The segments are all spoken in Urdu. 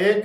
1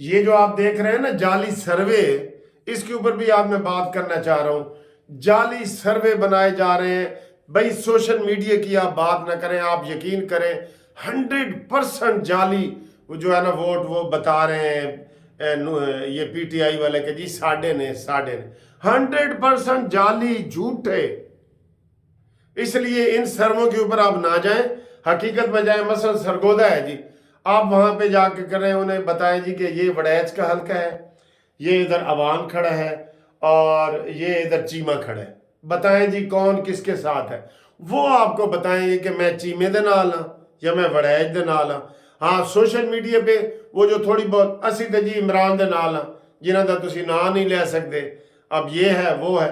یہ جو آپ دیکھ رہے ہیں نا جعلی سروے، اس کے اوپر بھی آپ میں بات کرنا چاہ رہا ہوں. جعلی سروے بنائے جا رہے ہیں بھائی. سوشل میڈیا کی آپ بات نہ کریں، آپ یقین کریں 100% جعلی وہ جو ہے نا ووٹ وہ بتا رہے ہیں یہ پی ٹی آئی والے کہ جی ساڑھے نے 100% جعلی جھوٹ ہے. اس لیے ان سرووں کے اوپر آپ نہ جائیں، حقیقت میں جائیں. مثلا سرگودا ہے جی، آپ وہاں پہ جا کے کریں، انہیں بتائیں جی کہ یہ وڑیچ کا حلقہ ہے، یہ ادھر عوام کھڑا ہے اور یہ ادھر چیمہ کھڑا ہے. بتائیں جی کون کس کے ساتھ ہے. وہ آپ کو بتائیں گے کہ میں چیمے دے نال ہاں یا میں وڑیچ دے نال ہاں. ہاں سوشل میڈیا پہ وہ جو تھوڑی بہت اسی تے جی عمران دے نال ہاں جنہاں دا تسی نا نہیں لے سکتے، اب یہ ہے وہ ہے.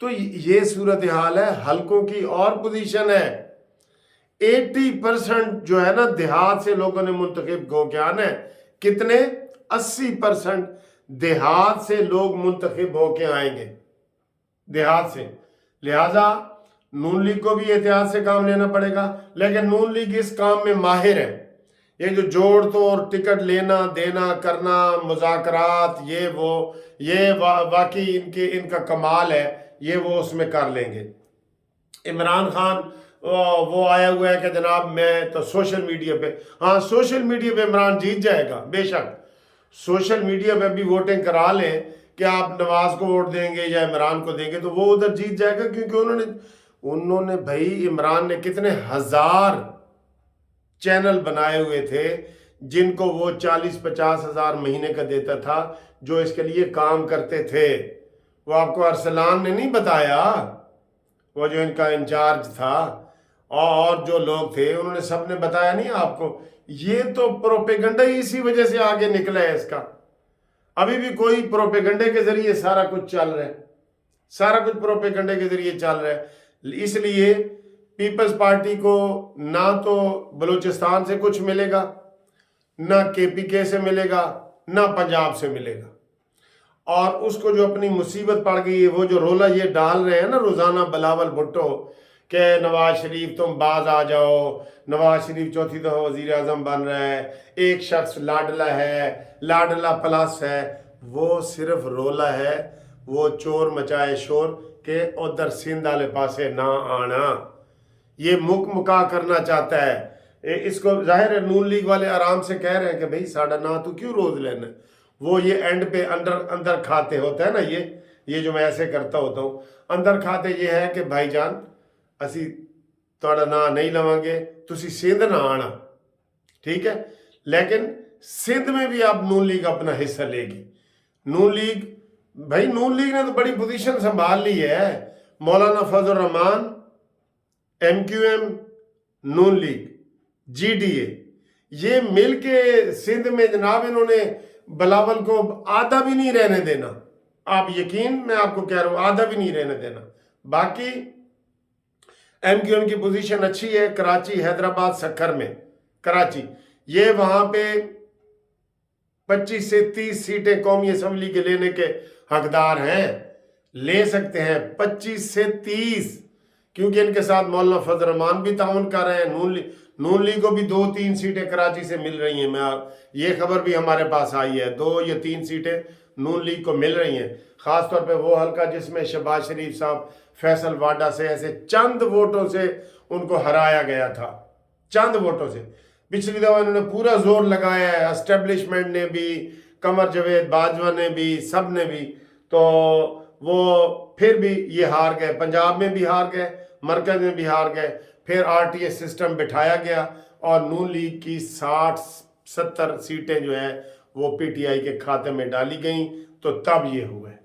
تو یہ صورتحال ہے. حلقوں کی اور پوزیشن ہے. 80% جو ہے نا دیہات سے لوگوں نے منتخب ہو کے آنا ہے. کتنے؟ 80% دیہات سے لوگ منتخب ہو کے آئیں گے، دیہات سے. لہٰذا نون لیگ کو بھی احتیاط سے کام لینا پڑے گا. لیکن نون لیگ اس کام میں ماہر ہے. یہ جو جوڑ توڑ ٹکٹ لینا دینا کرنا مذاکرات یہ وہ، یہ واقعی ان کا کمال ہے. یہ وہ اس میں کر لیں گے. عمران خان وہ آیا ہوا ہے کہ جناب میں تو سوشل میڈیا پہ، ہاں سوشل میڈیا پہ عمران جیت جائے گا بے شک. سوشل میڈیا پہ بھی ووٹنگ کرا لیں کہ آپ نواز کو ووٹ دیں گے یا عمران کو دیں گے تو وہ ادھر جیت جائے گا. کیونکہ انہوں نے بھائی عمران نے کتنے ہزار چینل بنائے ہوئے تھے جن کو وہ 40-50 ہزار مہینے کا دیتا تھا جو اس کے لیے کام کرتے تھے. وہ آپ کو ارسلان نے نہیں بتایا، وہ جو ان کا انچارج تھا اور جو لوگ تھے انہوں نے سب نے بتایا نہیں آپ کو. یہ تو پروپیگنڈا ہی اسی وجہ سے آگے نکلا ہے اس کا. ابھی بھی کوئی پروپیگنڈے کے ذریعے سارا کچھ چل رہا ہے، سارا کچھ پروپیگنڈے کے ذریعے چل رہا ہے. اس لیے پیپلز پارٹی کو نہ تو بلوچستان سے کچھ ملے گا، نہ کے پی کے سے ملے گا، نہ پنجاب سے ملے گا. اور اس کو جو اپنی مصیبت پڑ گئی ہے، وہ جو رولا یہ ڈال رہے ہیں نا روزانہ بلاول بھٹو کہ نواز شریف تم باز آ جاؤ، نواز شریف چوتھی دفعہ وزیر اعظم بن رہا ہے، ایک شخص لاڈلا ہے، لاڈلا پلس ہے. وہ صرف رولا ہے. وہ چور مچائے شور کہ ادھر سندھ والے پاسے نہ آنا. یہ مکا کرنا چاہتا ہے. اس کو ظاہر ہے نون لیگ والے آرام سے کہہ رہے ہیں کہ بھئی ساڑھا نا تو کیوں روز لینا. وہ یہ اینڈ پہ اندر کھاتے ہوتا ہے نا، یہ جو میں ایسے کرتا ہوتا ہوں اندر کھاتے یہ ہے کہ بھائی جان اسی تھوڑا نا نہیں لواں گے، تسی سندھ نہ آنا، ٹھیک ہے. لیکن سندھ میں بھی اب نون لیگ اپنا حصہ لے گی. نون لیگ بھائی نون لیگ نے تو بڑی پوزیشن سنبھال لی ہے. Maulana Fazl ur Rehman, M Q M, Noon league, G D A, یہ مل کے سندھ میں جناب انہوں نے بلاول کو آدھا بھی نہیں رہنے دینا. آپ یقین میں آپ کو کہہ رہا ہوں آدھا بھی نہیں رہنے دینا. باقی ایم کیو ایم کی پوزیشن اچھی ہے کراچی، حیدرآباد، سکھر میں. کراچی یہ وہاں پہ 25 سے 30 سیٹیں قومی اسمبلی کے لینے کے حقدار ہیں، لے سکتے ہیں 25 سے 30، کیونکہ ان کے ساتھ مولانا فضل الرحمان بھی تعاون کر رہے ہیں. نون لیگ کو بھی 2-3 سیٹیں کراچی سے مل رہی ہیں. یہ خبر بھی ہمارے پاس آئی ہے 2 یا 3 سیٹیں نون لیگ کو مل رہی ہیں. خاص طور پہ وہ حلقہ جس میں شہباز شریف صاحب فیصل واڈا سے ایسے چند ووٹوں سے ان کو ہرایا گیا تھا، چند ووٹوں سے. پچھلی دفعہ انہوں نے پورا زور لگایا ہے، اسٹیبلشمنٹ نے بھی، قمر جاوید باجوہ نے بھی، سب نے بھی. تو وہ پھر بھی یہ ہار گئے. پنجاب میں بھی ہار گئے، مرکز میں بھی ہار گئے. پھر آر ٹی ایس سسٹم بٹھایا گیا اور نون لیگ کی 60-70 سیٹیں جو ہیں وہ پی ٹی آئی کے کھاتے میں ڈالی گئیں. تو تب یہ ہوا ہے،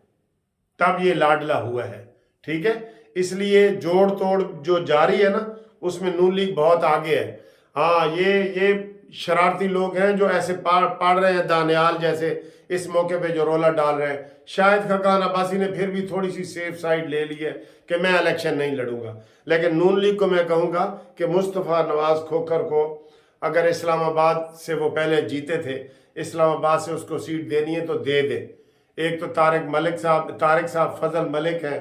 تب یہ لاڈلا ہوا ہے. ٹھیک ہے. اس لیے جوڑ توڑ جو جاری ہے نا اس میں نون لیگ بہت آگے ہے. ہاں یہ شرارتی لوگ ہیں جو ایسے پڑھ رہے ہیں، دانیال جیسے اس موقع پہ جو رولا ڈال رہے ہیں. شاید خاقان عباسی نے پھر بھی تھوڑی سی سیف سائڈ لے لی ہے کہ میں الیکشن نہیں لڑوں گا. لیکن نون لیگ کو میں کہوں گا کہ مصطفیٰ نواز کھوکھر کو اگر اسلام آباد سے وہ پہلے جیتے تھے، اسلام آباد سے اس کو سیٹ دینی ہے تو دے دے. ایک تو طارق صاحب فضل ملک ہیں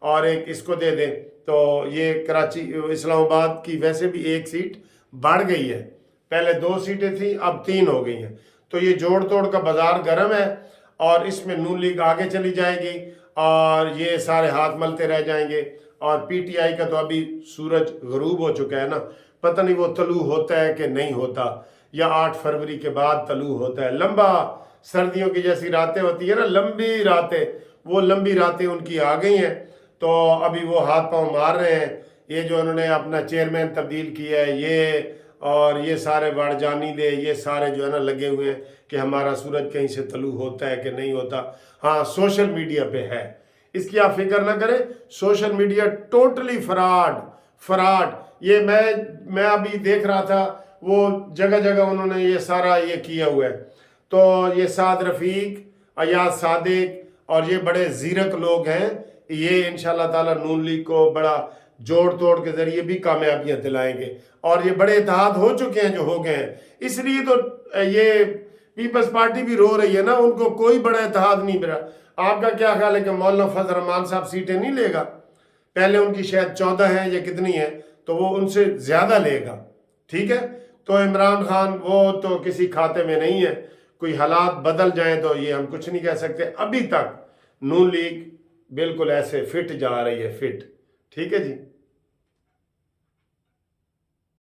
اور ایک اس کو دے دیں. تو یہ کراچی اسلام آباد کی ویسے بھی ایک سیٹ بڑھ گئی ہے، پہلے 2 سیٹیں تھیں اب 3 ہو گئی ہیں. تو یہ جوڑ توڑ کا بازار گرم ہے اور اس میں نون لیگ آگے چلی جائے گی اور یہ سارے ہاتھ ملتے رہ جائیں گے. اور پی ٹی آئی کا تو ابھی سورج غروب ہو چکا ہے نا, پتہ نہیں وہ طلوع ہوتا ہے کہ نہیں ہوتا, یا 8 فروری کے بعد طلوع ہوتا ہے. لمبا سردیوں کی جیسی راتیں ہوتی ہیں نا, لمبی راتیں, وہ لمبی راتیں ان کی آ گئی ہیں. تو ابھی وہ ہاتھ پاؤں مار رہے ہیں. یہ جو انہوں نے اپنا چیئرمین تبدیل کیا ہے یہ, اور یہ سارے وڑ جانی دے, یہ سارے جو ہے نا لگے ہوئے ہیں کہ ہمارا سورج کہیں سے طلوع ہوتا ہے کہ نہیں ہوتا. ہاں سوشل میڈیا پہ ہے, اس کی آپ فکر نہ کریں. Social media totally fraud. یہ میں ابھی دیکھ رہا تھا, وہ جگہ جگہ انہوں نے یہ سارا یہ کیا ہوا ہے. تو یہ سعد رفیق, ایاز صادق اور یہ بڑے زیرک لوگ ہیں, یہ انشاءاللہ تعالی نون لیگ کو بڑا جوڑ توڑ کے ذریعے بھی کامیابیاں دلائیں گے. اور یہ بڑے اتحاد ہو چکے ہیں جو ہو گئے ہیں. اس لیے تو یہ پیپلز پارٹی بھی رو رہی ہے نا, ان کو کوئی بڑا اتحاد نہیں ملا. آپ کا کیا خیال ہے کہ مولانا فضل الرحمان صاحب سیٹیں نہیں لے گا؟ پہلے ان کی شاید 14 ہیں یا کتنی ہیں, تو وہ ان سے زیادہ لے گا. ٹھیک ہے, تو عمران خان وہ تو کسی کھاتے میں نہیں ہے. کوئی حالات بدل جائیں تو یہ ہم کچھ نہیں کہہ سکتے. ابھی تک نون لیگ بالکل ایسے فٹ جا رہی ہے, فٹ. ٹھیک ہے جی.